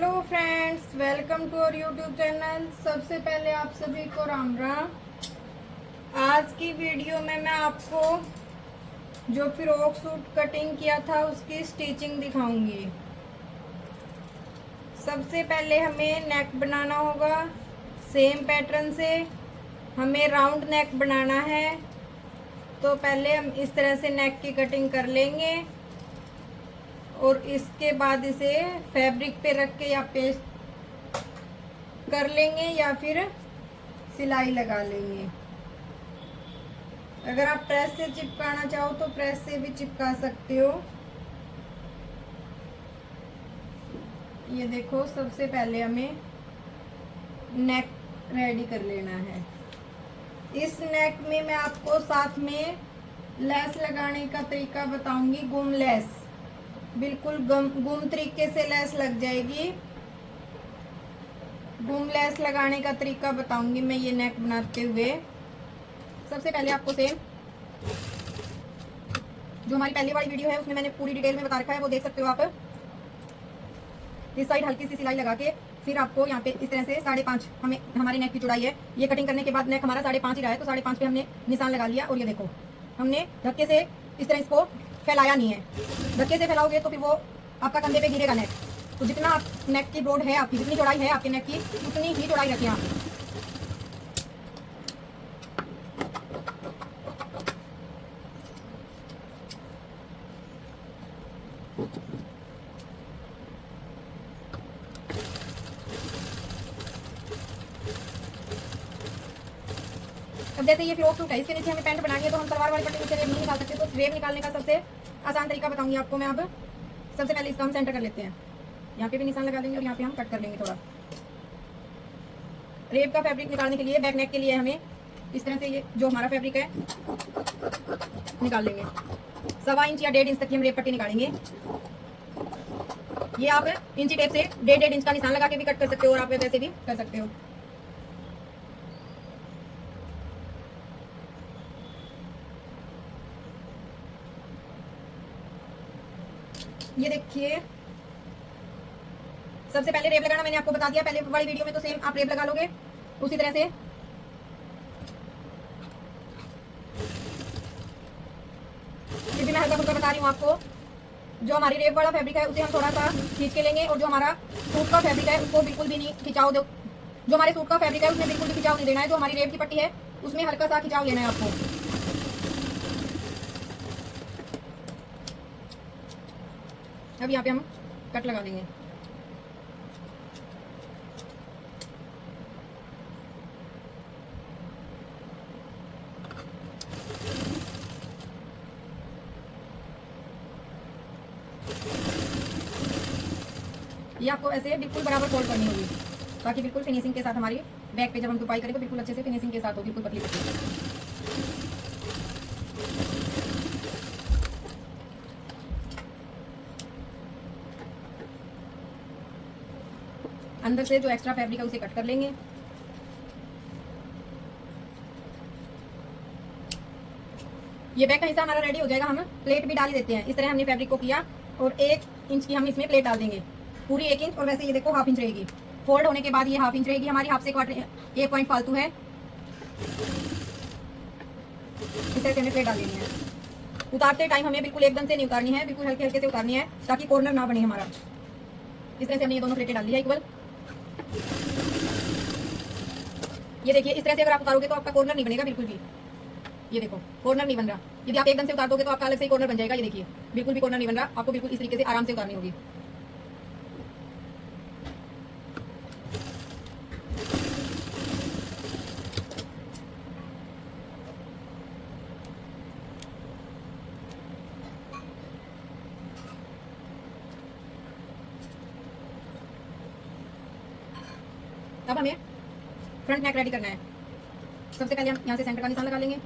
Hello friends, welcome to our YouTube channel. सबसे पहले आप सभी को राम राम। आज की वीडियो में मैं आपको जो फ्रॉक सूट कटिंग किया था उसकी स्टिचिंग दिखाऊंगी। सबसे पहले हमें नेक बनाना होगा। सेम पैटर्न से हमें राउंड नेक बनाना है, तो पहले हम इस तरह से नेक की कटिंग कर लेंगे और इसके बाद इसे फैब्रिक पे रख के या पेस्ट कर लेंगे या फिर सिलाई लगा लेंगे। अगर आप प्रेस से चिपकाना चाहो तो प्रेस से भी चिपका सकते हो। ये देखो, सबसे पहले हमें नेक रेडी कर लेना है। इस नेक में मैं आपको साथ में लेस लगाने का तरीका बताऊंगी। गुम लेस, बिल्कुल गुम तरीके से लेस लग जाएगी। गुम लेस लगाने का तरीका बताऊंगी मैं ये नेक बनाते हुए। सबसे पहले आपको सेम जो हमारी पहली वाली वीडियो है उसमें मैंने पूरी डिटेल में बता रखा है, वो देख सकते हो आप। इस साइड हल्की सी सिलाई लगा के फिर आपको यहाँ पे इस तरह से 5.5 हमें हमारे नेक की चौड़ाई है। ये कटिंग करने के बाद नेक हमारा 5.5 ही रहा है, तो 5.5 पे हमने निशान लगा लिया। और ये देखो, हमने धक्के से इस तरह इसको फैलाया नहीं है। धक्के से फैलाओगे तो फिर वो आपका कंधे पे गिरेगा नेक। तो जितना आप नेक की ब्रॉड है, आपकी जितनी चौड़ाई है आपके नेक की, उतनी ही चौड़ाई रखें आप। अब जैसे ये फ्रॉक सूट है, इसके नीचे हमें पैंट बनानी है, तो हम सलवार वाली पट्टी नीचे रेब नहीं निकाल सकते। तो रेब निकालने का सबसे आसान तरीका बताऊंगी आपको मैं। अब सबसे पहले इसका हम सेंटर कर लेते हैं। यहाँ पे भी निशान लगा लेंगे और यहाँ पे हम कट कर लेंगे थोड़ा। रेब का फैब्रिक निकालने के लिए, बैक नेक के लिए हमें इस तरह से ये जो हमारा फैब्रिक है निकाल लेंगे। 1.25 इंच या 1.5 इंच तक की हम रेब पट्टी निकालेंगे। ये आप इंची टेप से 1.5 इंच का निशान लगा के भी कट कर सकते हो और आप वैसे भी कर सकते हो। ये देखिए, सबसे पहले रेब लगाना मैंने आपको बता दिया पहले वाली वीडियो में, तो सेम आप रेब लगा लोगे उसी तरह से। फिर भी मैं हल्का फुल्का बता रही हूँ आपको। जो हमारी रेब वाला फैब्रिक है उसे हम थोड़ा सा खींच के लेंगे, और जो हमारा सूट का फैब्रिक है उसको बिल्कुल भी नहीं खिंचाव दो। जो हमारे सूट का फैब्रिक है उसमें बिल्कुल भी खिंचाव नहीं देना है। जो हमारी रेब की पट्टी है उसमें हल्का सा खिंचाव लेना है आपको। अब यहाँ पे हम कट लगा देंगे। ये आपको ऐसे बिल्कुल बराबर फोल्ड करनी होगी, ताकि बिल्कुल फिनिशिंग के साथ हमारी बैक पे जब हम तुपाई करें तो बिल्कुल अच्छे से फिनिशिंग के साथ हो, बिल्कुल पतली पतली। अंदर से जो एक्स्ट्रा फैब्रिक है उसे कट कर लेंगे। ये बैक का हिस्सा हमारा रेडी हो जाएगा। हम प्लेट भी डाल देते हैं। इस तरह हमने फैब्रिक को किया और 1 इंच की हम इसमें प्लेट डाल देंगे, पूरी 1 इंच। और वैसे ये देखो 1/2 इंच रहेगी। फोल्ड होने के बाद ये 1/2 इंच रहेगी हमारी। हाफ से 1 पॉइंट फालतू है। इस तरह से हमें प्लेट डाल देनी है। उतारते टाइम हमें बिल्कुल एकदम से नहीं उतारनी है, बिल्कुल हल्के हल्के से उतारनी है, ताकि कॉर्नर ना बने हमारा। इस तरह से हमने ये दोनों प्लेटें डाल दी है इक्वल। ये देखिए, इस तरह से अगर आप उतारोगे तो आपका कॉर्नर नहीं बनेगा बिल्कुल भी। ये देखो, कॉर्नर नहीं बन रहा। यदि आप एकदम से उतार दोगे तो आपका अलग से ही कॉर्नर बन जाएगा। ये देखिए, बिल्कुल भी कॉर्नर नहीं बन रहा। आपको बिल्कुल इस तरीके से आराम से उतारनी होगी। अब हमें फ्रंट नेक रेडी करना है। सबसे पहले हम यहाँ से सेंटर का निशान लगा लेंगे।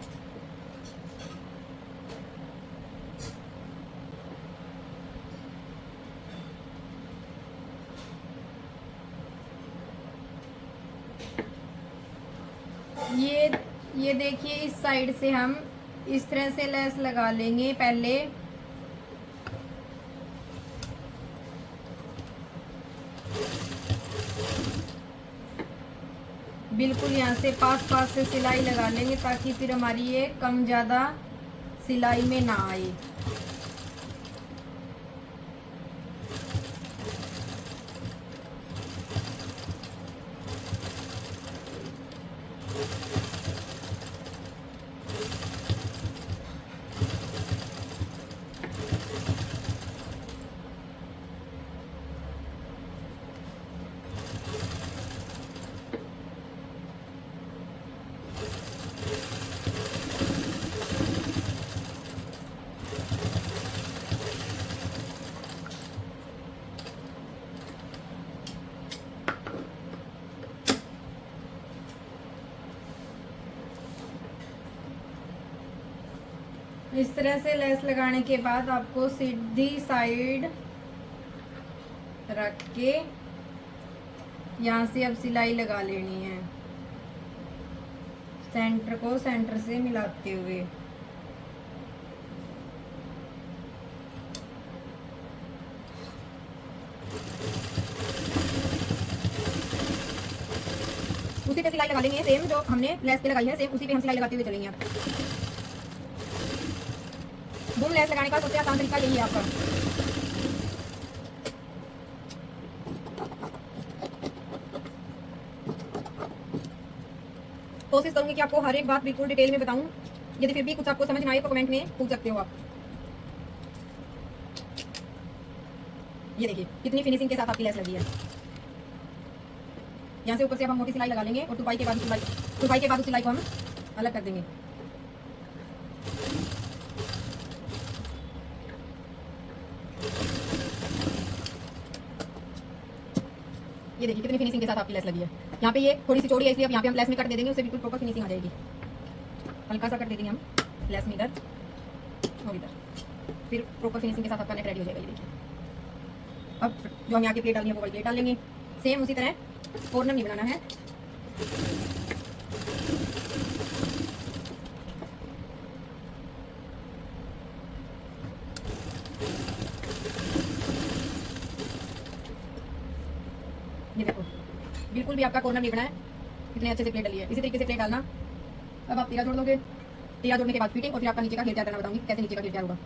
ये देखिए, इस साइड से हम इस तरह से लेस लगा लेंगे पहले। बिल्कुल यहाँ से पास पास से सिलाई लगा लेंगे ताकि फिर हमारी ये कम ज़्यादा सिलाई में ना आए। इस तरह से लेस लगाने के बाद आपको सीधी साइड रख के यहाँ से अब सिलाई लगा लेनी है, सेंटर को सेंटर से मिलाते हुए। उसी पे सिलाई लगा लेंगे, सेम जो हमने लेस पे लगाई है सेम उसी पे हम सिलाई लगाते हुए चलेंगे। आप बूम लेस लगाने का सबसे आसान तरीका यही है आपका। कोशिश करूंगी कि आपको हर एक बात बिल्कुल डिटेल में बताऊं। यदि फिर भी कुछ आपको समझ ना आए तो कमेंट में पूछ सकते हो आप। ये देखिए कितनी फिनिशिंग के साथ आपकी लेस लगी है। यहाँ से ऊपर से अब हम मोटी सिलाई लगा लेंगे और तुपाई के बाद उस सिलाई को हम अलग कर देंगे। ये देखिए कितनी फिनिशिंग के साथ आपकी लेस लगी है। यहाँ पे ये थोड़ी सी चौड़ी है इसलिए अब यहाँ पे हम लेस में कट दे देंगे, उससे बिल्कुल प्रॉपर फिनिशिंग आ जाएगी। हल्का सा कट दे देंगे हम लेस में इधर और इधर, फिर प्रॉपर फिनिशिंग के साथ आपका नेक रेडी हो जाएगा। ये देखिए अब जो हम यहाँ की प्लेट डालनी है वो वाली प्लेट डाल लेंगे। सेम उसी तरह कॉर्नर नहीं बनाना है। ये देखो बिल्कुल भी आपका कॉर्नर नहीं बना है, कितने अच्छे से प्लेट डली है। इसी तरीके से प्लेट डालना। अब आप तीरा जोड़ दोगे, तीरा जोड़ने के बाद फिटिंग और फिर आपका नीचे का घेर तैयार करना बताऊंगी कैसे नीचे का घेर तैयार होगा।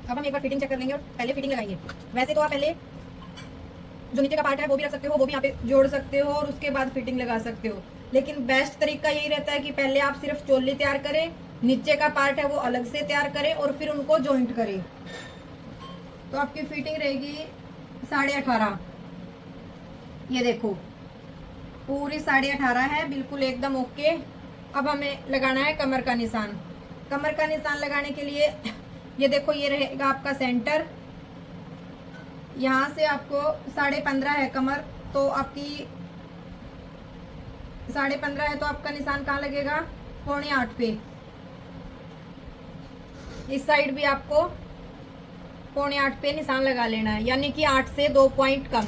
अब हम एक बार फिटिंग चेक कर लेंगे और पहले फिटिंग लगाएंगे। वैसे तो आप पहले जो नीचे का पार्ट है वो भी रख सकते हो, वो भी यहाँ पे जोड़ सकते हो और उसके बाद फिटिंग लगा सकते हो। लेकिन बेस्ट तरीका यही रहता है कि पहले आप सिर्फ चोली तैयार करें, नीचे का पार्ट है वो अलग से तैयार करें और फिर उनको जॉइंट करें। तो आपकी फिटिंग रहेगी 18.5। ये देखो पूरी 18.5 है, बिल्कुल एकदम ओके। अब हमें लगाना है कमर का निशान। कमर का निशान लगाने के लिए ये देखो ये रहेगा आपका सेंटर। यहाँ से आपको 15.5 है कमर, तो आपकी 15.5 है तो आपका निशान कहाँ लगेगा? 7.25 पे। इस साइड भी आपको 7.25 पे निशान लगा लेना है, यानी कि 8 से 2 पॉइंट कम।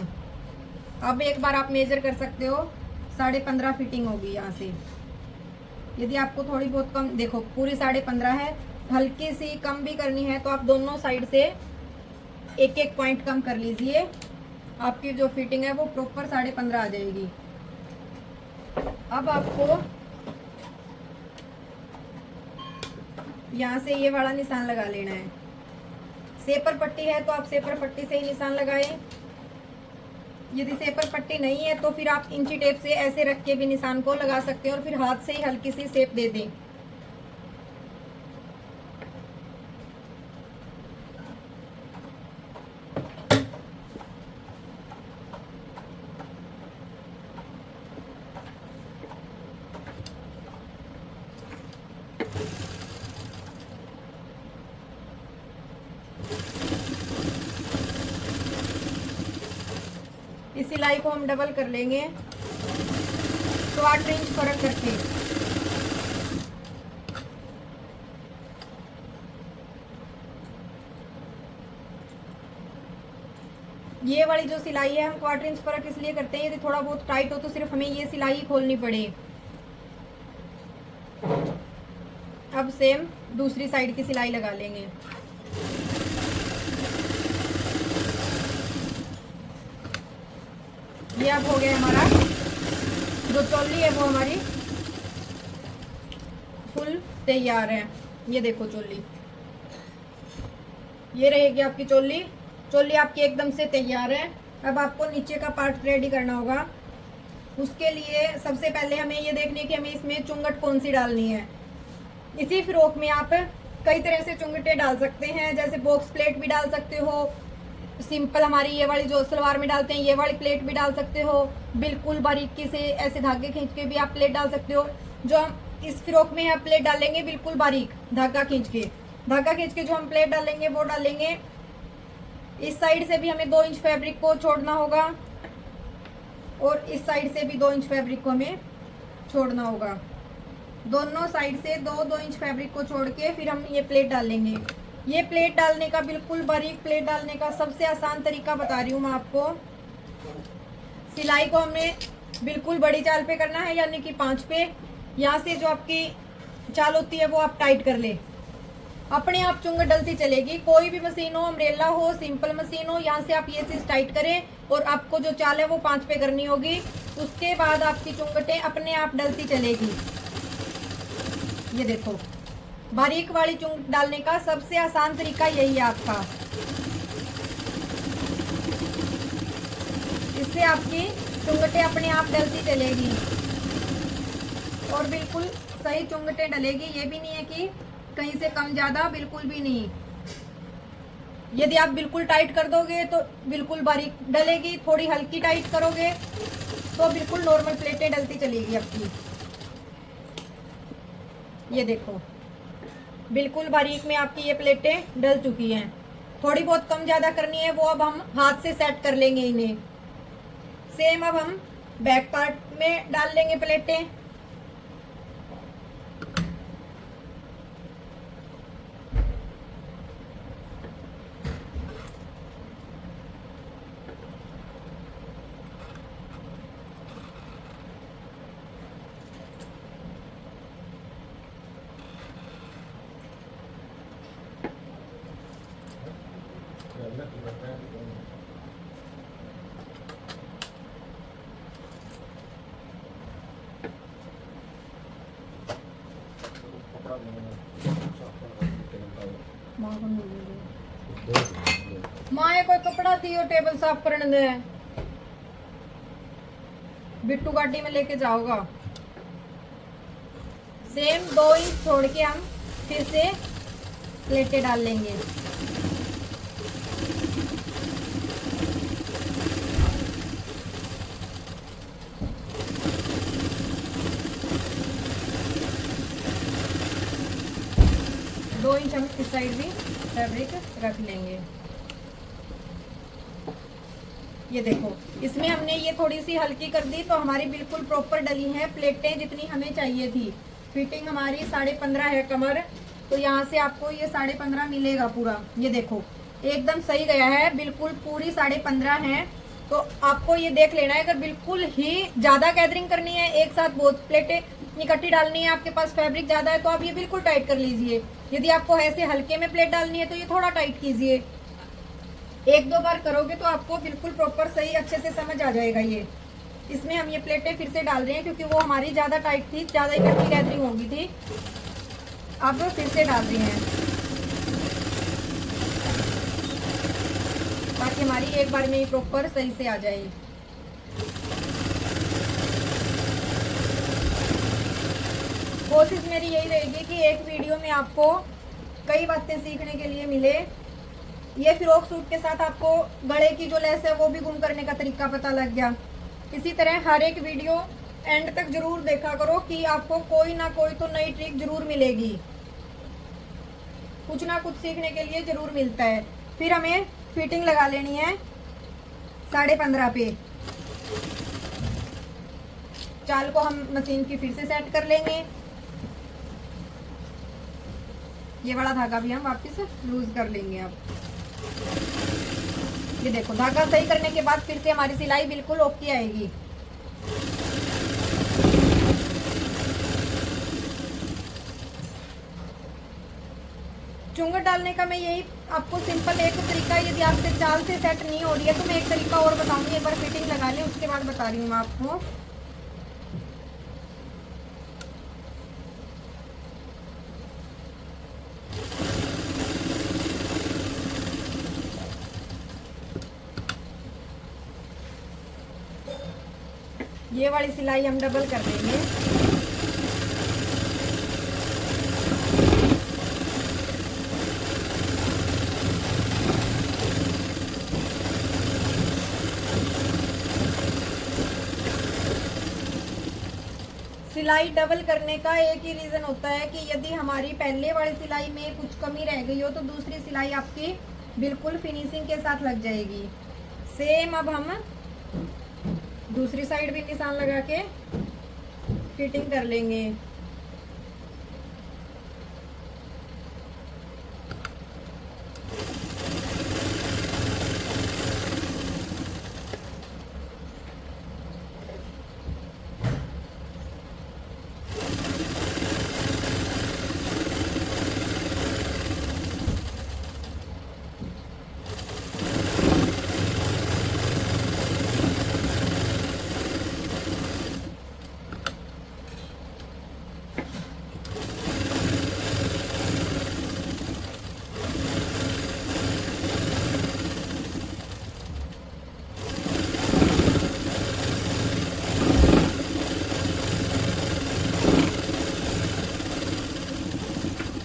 अब एक बार आप मेजर कर सकते हो, 15.5 फिटिंग होगी यहाँ से। यदि आपको थोड़ी बहुत कम, देखो पूरी 15.5 है, हल्की सी कम भी करनी है तो आप दोनों साइड से 1-1 पॉइंट कम कर लीजिए। आपकी जो फिटिंग है वो प्रॉपर 15.5 आ जाएगी। अब आपको यहाँ से ये वाला निशान लगा लेना है। सेपर पट्टी है तो आप सेपर पट्टी से ही निशान लगाएं। यदि सेपर पट्टी नहीं है तो फिर आप इंची टेप से ऐसे रख के भी निशान को लगा सकते हैं और फिर हाथ से ही हल्की सी शेप दे दें। इस सिलाई को हम डबल कर लेंगे तो 8 इंच फर्क करके। ये वाली जो सिलाई है हम 1/4 इंच फर्क इसलिए करते हैं, यदि थोड़ा बहुत टाइट हो तो सिर्फ हमें ये सिलाई खोलनी पड़े। अब सेम दूसरी साइड की सिलाई लगा लेंगे। ये अब हो गया हमारा जो चोली है वो हमारी फुल तैयार है। ये देखो चोली, ये रहेगी आपकी चोली। चोली आपकी एकदम से तैयार है। अब आपको नीचे का पार्ट रेडी करना होगा। उसके लिए सबसे पहले हमें ये देखने की हमें इसमें चुंगट कौन सी डालनी है। इसी फ्रॉक में आप कई तरह से चुंगटे डाल सकते हैं, जैसे बॉक्स प्लेट भी डाल सकते हो, सिंपल हमारी ये वाली जो सलवार में डालते हैं ये वाली प्लेट भी डाल सकते हो, बिल्कुल बारीकी से ऐसे धागे खींच के भी आप प्लेट डाल सकते हो। जो हम इस फ्रॉक में आप प्लेट डालेंगे बिल्कुल बारीक धागा खींच के जो हम प्लेट डालेंगे वो डालेंगे। इस साइड से भी हमें 2 इंच फैब्रिक को छोड़ना होगा और इस साइड से भी 2 इंच फैब्रिक को हमें छोड़ना होगा। दोनों साइड से 2-2 इंच फैब्रिक को छोड़ के फिर हम ये प्लेट डालेंगे। ये प्लेट डालने का, बिल्कुल बारीक प्लेट डालने का सबसे आसान तरीका बता रही हूँ मैं आपको। सिलाई को हमने बिल्कुल बड़ी चाल पे करना है, यानी कि 5 पे। यहाँ से जो आपकी चाल होती है वो आप टाइट कर ले, अपने आप चुंगट डलती चलेगी। कोई भी मशीन हो, अम्ब्रेला हो, सिंपल मशीन हो, यहाँ से आप ये चीज टाइट करें और आपको जो चाल है वो 5 पे करनी होगी। उसके बाद आपकी चुंगटें अपने आप डलती चलेगी। ये देखो, बारीक वाली चुंगट डालने का सबसे आसान तरीका यही है आपका। इससे आपकी चुंगटें अपने आप डलती चलेगी और बिल्कुल सही चुंगटें डलेगी। ये भी नहीं है कि कहीं से कम ज्यादा, बिल्कुल भी नहीं। यदि आप बिल्कुल टाइट कर दोगे तो बिल्कुल बारीक डलेगी, थोड़ी हल्की टाइट करोगे तो बिल्कुल नॉर्मल प्लेटें डलती चलेगी आपकी। ये देखो, बिल्कुल बारीक में आपकी ये प्लेटें डल चुकी हैं। थोड़ी बहुत कम ज्यादा करनी है वो अब हम हाथ से सेट कर लेंगे इन्हें। सेम अब हम बैक पार्ट में डाल लेंगे प्लेटें। माए कोई कपड़ा थी और टेबल साफ करने दे, बिट्टू गाड़ी में लेके जाओगा। सेम 2 इंच छोड़ के हम फिर से प्लेटें डाल लेंगे। दो इंच हम इस साइड भी फैब्रिक रख लेंगे। ये देखो, इसमें हमने ये थोड़ी सी हल्की कर दी तो हमारी बिल्कुल प्रॉपर डली है प्लेटें जितनी हमें चाहिए थी। फिटिंग हमारी 15.5 है कमर, तो यहाँ से आपको ये 15.5 मिलेगा पूरा। ये देखो एकदम सही गया है, बिल्कुल पूरी 15.5 है। तो आपको ये देख लेना है, अगर बिल्कुल ही ज्यादा गैदरिंग करनी है, एक साथ बहुत प्लेटें इकट्ठी डालनी है, आपके पास फैब्रिक ज्यादा है, तो आप ये बिल्कुल टाइट कर लीजिए। यदि आपको ऐसे हल्के में प्लेट डालनी है तो ये थोड़ा टाइट कीजिए। 1-2 बार करोगे तो आपको बिल्कुल प्रॉपर सही अच्छे से समझ आ जाएगा। ये इसमें हम ये प्लेटें फिर से डाल रहे हैं क्योंकि वो हमारी ज्यादा टाइट थी, ज्यादा इकट्ठी गैदरिंग होगी थी। अब फिर से डाल रहे हैं ताकि हमारी एक बार में प्रॉपर सही से आ जाए। कोशिश मेरी यही रहेगी कि एक वीडियो में आपको कई बातें सीखने के लिए मिले। ये फ्रॉक सूट के साथ आपको गले की जो लेस है वो भी गुम करने का तरीका पता लग गया। इसी तरह हर एक वीडियो एंड तक जरूर देखा करो कि आपको कोई ना कोई तो नई ट्रिक जरूर मिलेगी, कुछ ना कुछ सीखने के लिए जरूर मिलता है। फिर हमें फिटिंग लगा लेनी है 15.5 पे। चाल को हम मशीन की फिर से सेट कर लेंगे। ये वाला धागा भी हम वापस लूज कर लेंगे। अब ये देखो धागा सही करने के बाद फिर से हमारी सिलाई बिल्कुल ओके आएगी। चुंगट डालने का मैं यही आपको सिंपल एक तरीका, यदि आपसे चाल से सेट नहीं हो रही है तो मैं एक तरीका और बताऊंगी। एक बार फिटिंग लगा लें उसके बाद बता रही हूँ मैं आपको। ये वाली सिलाई हम डबल कर देंगे। सिलाई डबल करने का एक ही रीजन होता है कि यदि हमारी पहले वाली सिलाई में कुछ कमी रह गई हो तो दूसरी सिलाई आपकी बिल्कुल फिनिशिंग के साथ लग जाएगी। सेम अब हम दूसरी साइड भी निशान लगा के फिटिंग कर लेंगे।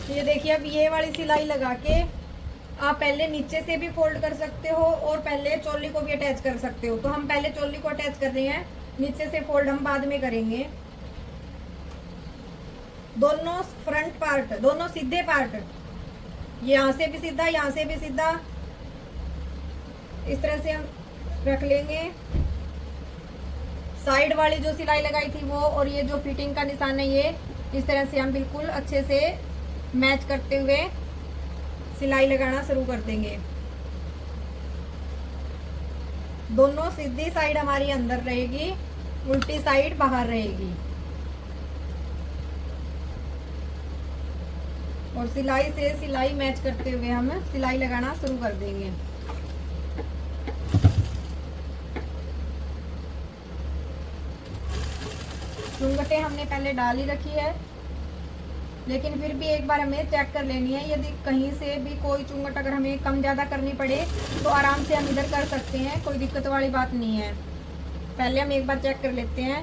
ये देखिए अब ये वाली सिलाई लगा के आप पहले नीचे से भी फोल्ड कर सकते हो और पहले चोली को भी अटैच कर सकते हो। तो हम पहले चोली को अटैच कर रहे हैं, नीचे से फोल्ड हम बाद में करेंगे। दोनों फ्रंट पार्ट, दोनों सीधे पार्ट, यहाँ से भी सीधा, यहाँ से भी सीधा, इस तरह से हम रख लेंगे। साइड वाली जो सिलाई लगाई थी वो और ये जो फिटिंग का निशान है ये इस तरह से हम बिल्कुल अच्छे से मैच करते हुए सिलाई लगाना शुरू कर देंगे। दोनों सीधी साइड हमारी अंदर रहेगी, उल्टी साइड बाहर रहेगी। और सिलाई से सिलाई मैच करते हुए हम सिलाई लगाना शुरू कर देंगे। चुंगटें हमने पहले डाल ही रखी है, लेकिन फिर भी एक बार हमें चेक कर लेनी है। यदि कहीं से भी कोई चुंगट अगर हमें कम ज़्यादा करनी पड़े तो आराम से हम इधर कर सकते हैं, कोई दिक्कत वाली बात नहीं है। पहले हम एक बार चेक कर लेते हैं।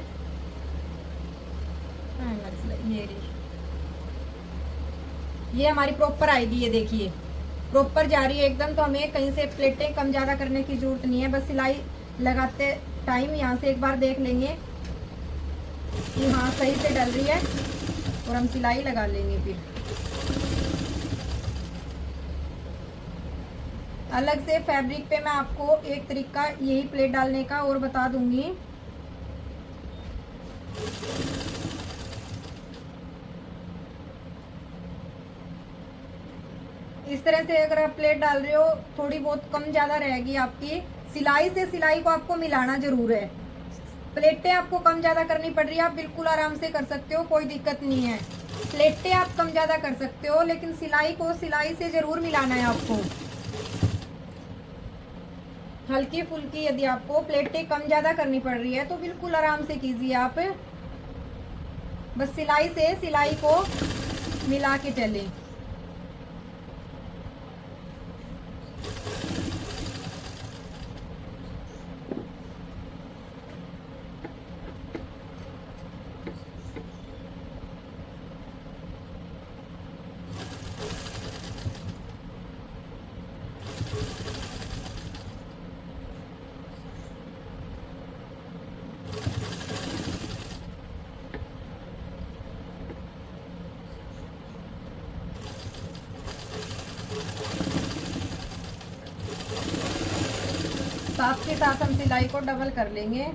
ये हमारी प्रॉपर आएगी, ये देखिए प्रॉपर जा रही है एकदम। तो हमें कहीं से प्लेटें कम ज़्यादा करने की जरूरत नहीं है। बस सिलाई लगाते टाइम यहाँ से एक बार देख लेंगे कि हाँ सही से डल रही है और हम सिलाई लगा लेंगे। फिर अलग से फैब्रिक पे मैं आपको एक तरीका यही प्लेट डालने का और बता दूंगी। इस तरह से अगर आप प्लेट डाल रहे हो, थोड़ी बहुत कम ज्यादा रहेगी आपकी, सिलाई से सिलाई को आपको मिलाना जरूर है। प्लेटें आपको कम ज्यादा करनी पड़ रही है, आप बिल्कुल आराम से कर सकते हो, कोई दिक्कत नहीं है। प्लेटें आप कम ज्यादा कर सकते हो, लेकिन सिलाई को सिलाई से जरूर मिलाना है आपको। हल्की फुल्की यदि आपको प्लेटें कम ज्यादा करनी पड़ रही है तो बिल्कुल आराम से कीजिए आप। बस सिलाई से सिलाई को मिला के चलें। साथ के साथ हम सिलाई को डबल कर लेंगे।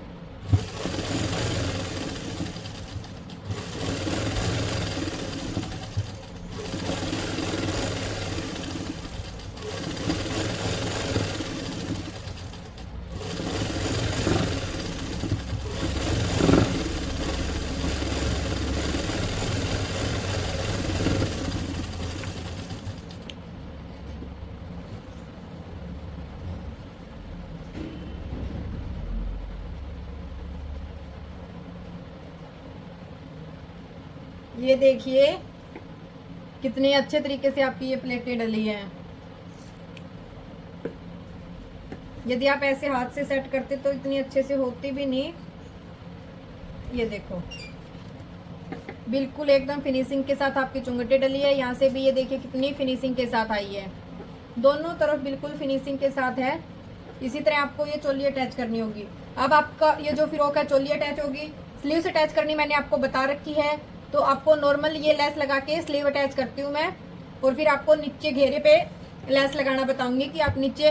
ये देखिए कितने अच्छे तरीके से आपकी ये प्लेटें डली हैं। यदि आप ऐसे हाथ से सेट करते तो इतनी अच्छे से होती भी नहीं। ये देखो बिल्कुल एकदम फिनिशिंग के साथ आपकी चुंगटे डली है। यहाँ से भी ये देखिए कितनी फिनिशिंग के साथ आई है, दोनों तरफ बिल्कुल फिनिशिंग के साथ है। इसी तरह आपको ये चोली अटैच करनी होगी। अब आपका ये जो फ्रॉक है चोली अटैच होगी, स्लीव्स अटैच करनी मैंने आपको बता रखी है। तो आपको नॉर्मल ये लेस लगा के स्लीव अटैच करती हूँ मैं, और फिर आपको नीचे घेरे पे लेस लगाना बताऊंगी कि आप नीचे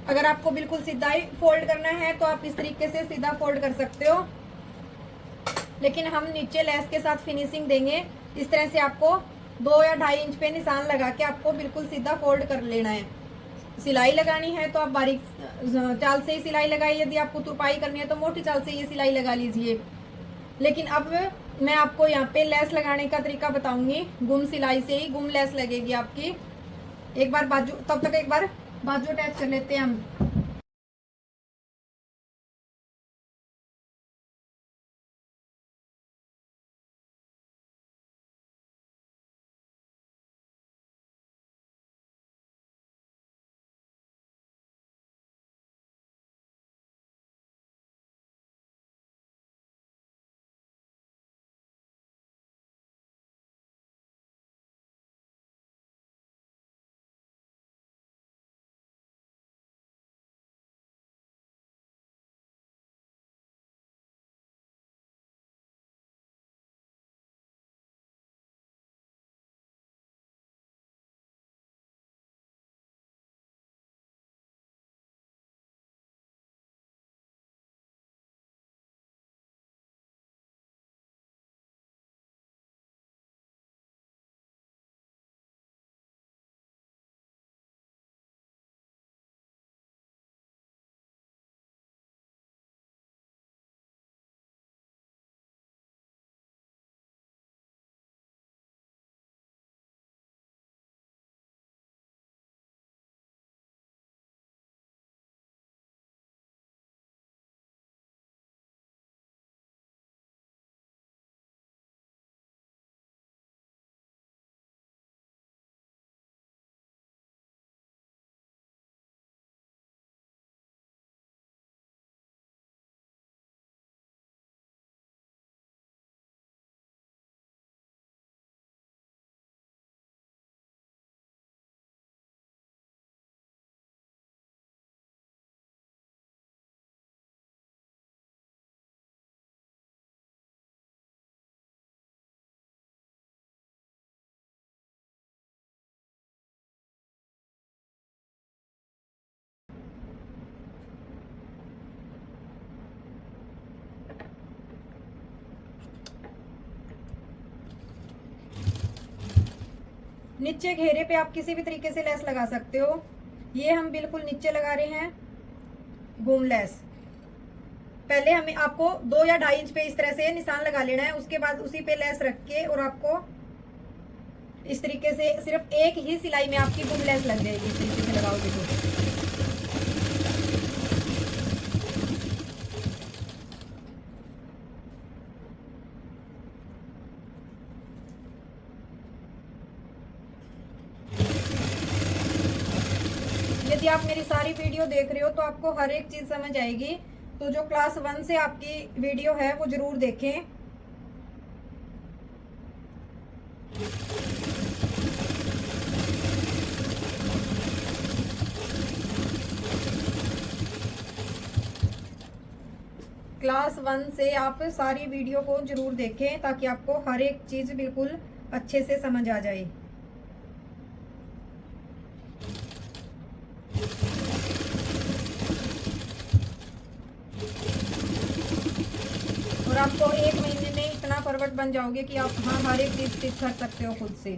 अगर आपको बिल्कुल सीधा ही फोल्ड करना है तो आप इस तरीके से सीधा फोल्ड कर सकते हो, लेकिन हम नीचे लेस के साथ फिनिशिंग देंगे। इस तरह से आपको 2 या 2.5 इंच पे निशान लगा के आपको बिल्कुल सीधा फोल्ड कर लेना है। सिलाई लगानी है तो आप बारीक चाल से ही सिलाई लगाइए, यदि आपको तुरपाई करनी है तो मोटी चाल से ये सिलाई लगा लीजिए। लेकिन अब मैं आपको यहाँ पे लेस लगाने का तरीका बताऊंगी। गुम सिलाई से ही गुम लेस लगेगी आपकी। एक बार बाजू, तब तक एक बार बाजू अटैच कर लेते हैं हम। नीचे घेरे पे आप किसी भी तरीके से लेस लगा सकते हो। ये हम बिल्कुल नीचे लगा रहे हैं घूम लेस। पहले हमें आपको 2 या 2.5 इंच पे इस तरह से निशान लगा लेना है। उसके बाद उसी पे लेस रख के और आपको इस तरीके से सिर्फ एक ही सिलाई में आपकी घूम लेस लग जाएगी। इस तरीके से लगाओगे तो यदि आप मेरी सारी वीडियो देख रहे हो तो आपको हर एक चीज समझ आएगी। तो जो क्लास 1 से आपकी वीडियो है वो जरूर देखें। क्लास 1 से आप सारी वीडियो को जरूर देखें ताकि आपको हर एक चीज बिल्कुल अच्छे से समझ आ जाए। और आपको 1 महीने में इतना परफेक्ट बन जाओगे कि आप हर एक चीज स्टिच कर सकते हो खुद से।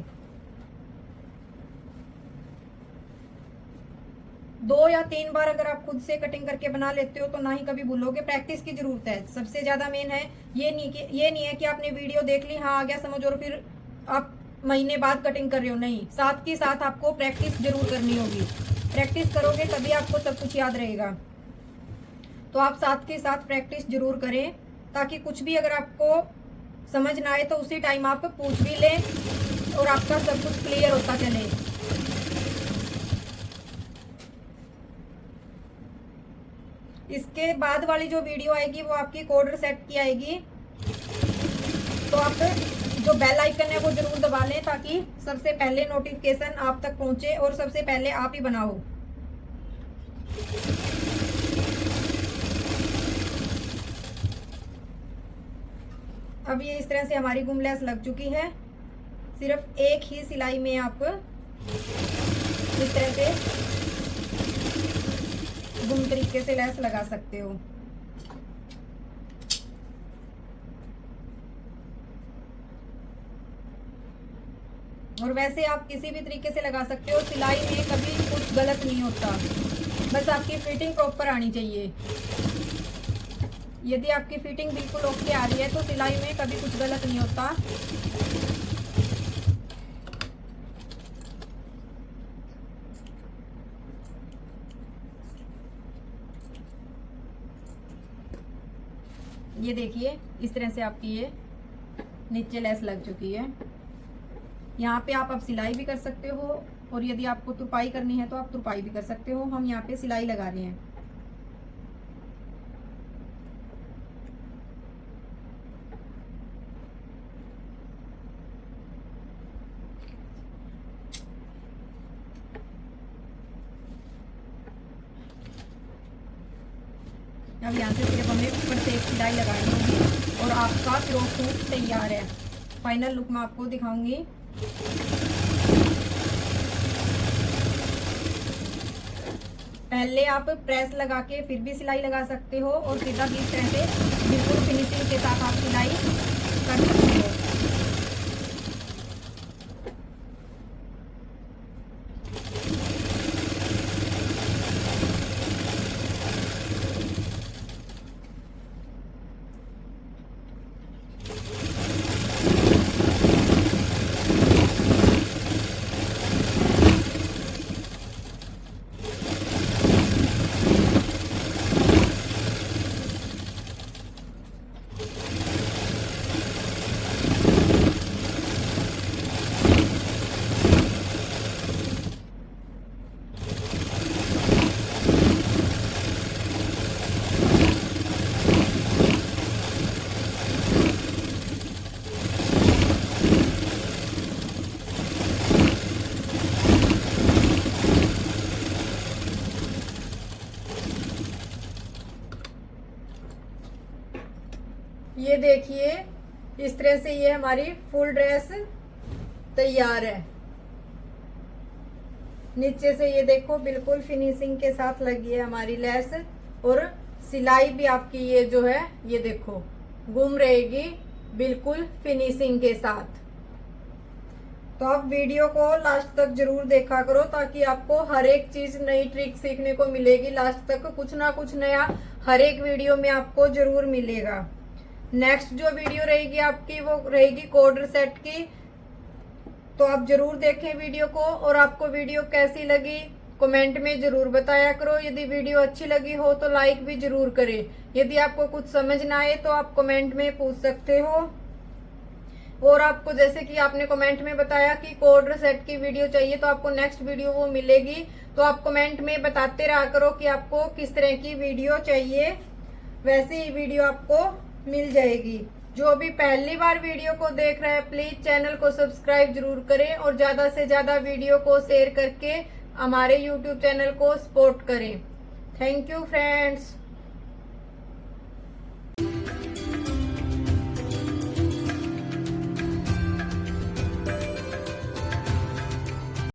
2 या 3 बार अगर आप खुद से कटिंग करके बना लेते हो तो ना ही कभी भूलोगे। प्रैक्टिस की जरूरत है, सबसे ज्यादा मेन है। ये नहीं है कि आपने वीडियो देख ली, हाँ आ गया समझ, और फिर आप महीने बाद कटिंग कर रहे हो। नहीं, साथ के साथ आपको प्रैक्टिस जरूर करनी होगी। प्रैक्टिस करोगे तभी आपको सब कुछ याद रहेगा। तो आप साथ के साथ प्रैक्टिस जरूर करें ताकि कुछ भी अगर आपको समझ ना आए तो उसी टाइम आप पूछ भी लें और आपका सब कुछ क्लियर होता चले। इसके बाद वाली जो वीडियो आएगी वो आपकी कॉर्डर सेट की आएगी, तो आप जो बेल आइकन है वो जरूर दबा लें ताकि सबसे पहले नोटिफिकेशन आप तक पहुंचे और सबसे पहले आप ही बनाओ। अब ये इस तरह से हमारी गुम लेस लग चुकी है। सिर्फ एक ही सिलाई में आप इस तरह से गुम तरीके से लेस लगा सकते हो। और वैसे आप किसी भी तरीके से लगा सकते हो, सिलाई में कभी कुछ गलत नहीं होता, बस आपकी फिटिंग प्रॉपर आनी चाहिए। यदि आपकी फिटिंग बिल्कुल ओके आ रही है तो सिलाई में कभी कुछ गलत नहीं होता। ये देखिए इस तरह से आपकी ये नीचे लेस लग चुकी है। यहाँ पे आप अब सिलाई भी कर सकते हो और यदि आपको तुरपाई करनी है तो आप तुरपाई भी कर सकते हो। हम यहाँ पे सिलाई लगा रहे हैं। अब यहाँ से सिर्फ हमें ऊपर से एक सिलाई लगानी होगी और आपका फ्रॉक सूट तैयार है। फाइनल लुक मैं आपको दिखाऊंगी। पहले आप प्रेस लगा के फिर भी सिलाई लगा सकते हो और सीधा भी इस तरह से बिल्कुल फिनिशिंग के साथ आप सिलाई कर सकते हो। ये देखिए इस तरह से ये हमारी फुल ड्रेस तैयार है। नीचे से ये देखो बिल्कुल फिनिशिंग के साथ लगी है हमारी लेस और सिलाई भी आपकी ये जो है ये देखो गुम रहेगी बिल्कुल फिनिशिंग के साथ। तो आप वीडियो को लास्ट तक जरूर देखा करो ताकि आपको हर एक चीज नई ट्रिक सीखने को मिलेगी। लास्ट तक कुछ ना कुछ नया हर एक वीडियो में आपको जरूर मिलेगा। नेक्स्ट जो वीडियो रहेगी आपकी वो रहेगी कॉर्डर सेट की, तो आप जरूर देखें वीडियो को। और आपको वीडियो कैसी लगी कमेंट में जरूर बताया करो। यदि वीडियो अच्छी लगी हो तो लाइक भी जरूर करें। यदि आपको कुछ समझ ना आए तो आप कमेंट में पूछ सकते हो। और आपको जैसे कि आपने कमेंट में बताया कि कॉर्डर सेट की वीडियो चाहिए तो आपको नेक्स्ट वीडियो वो मिलेगी। तो आप कमेंट में बताते रहा करो कि आपको किस तरह की वीडियो चाहिए, वैसे ही वीडियो आपको मिल जाएगी। जो भी पहली बार वीडियो को देख रहे हैं प्लीज चैनल को सब्सक्राइब जरूर करें और ज्यादा से ज्यादा वीडियो को शेयर करके हमारे YouTube चैनल को सपोर्ट करें। Thank you friends.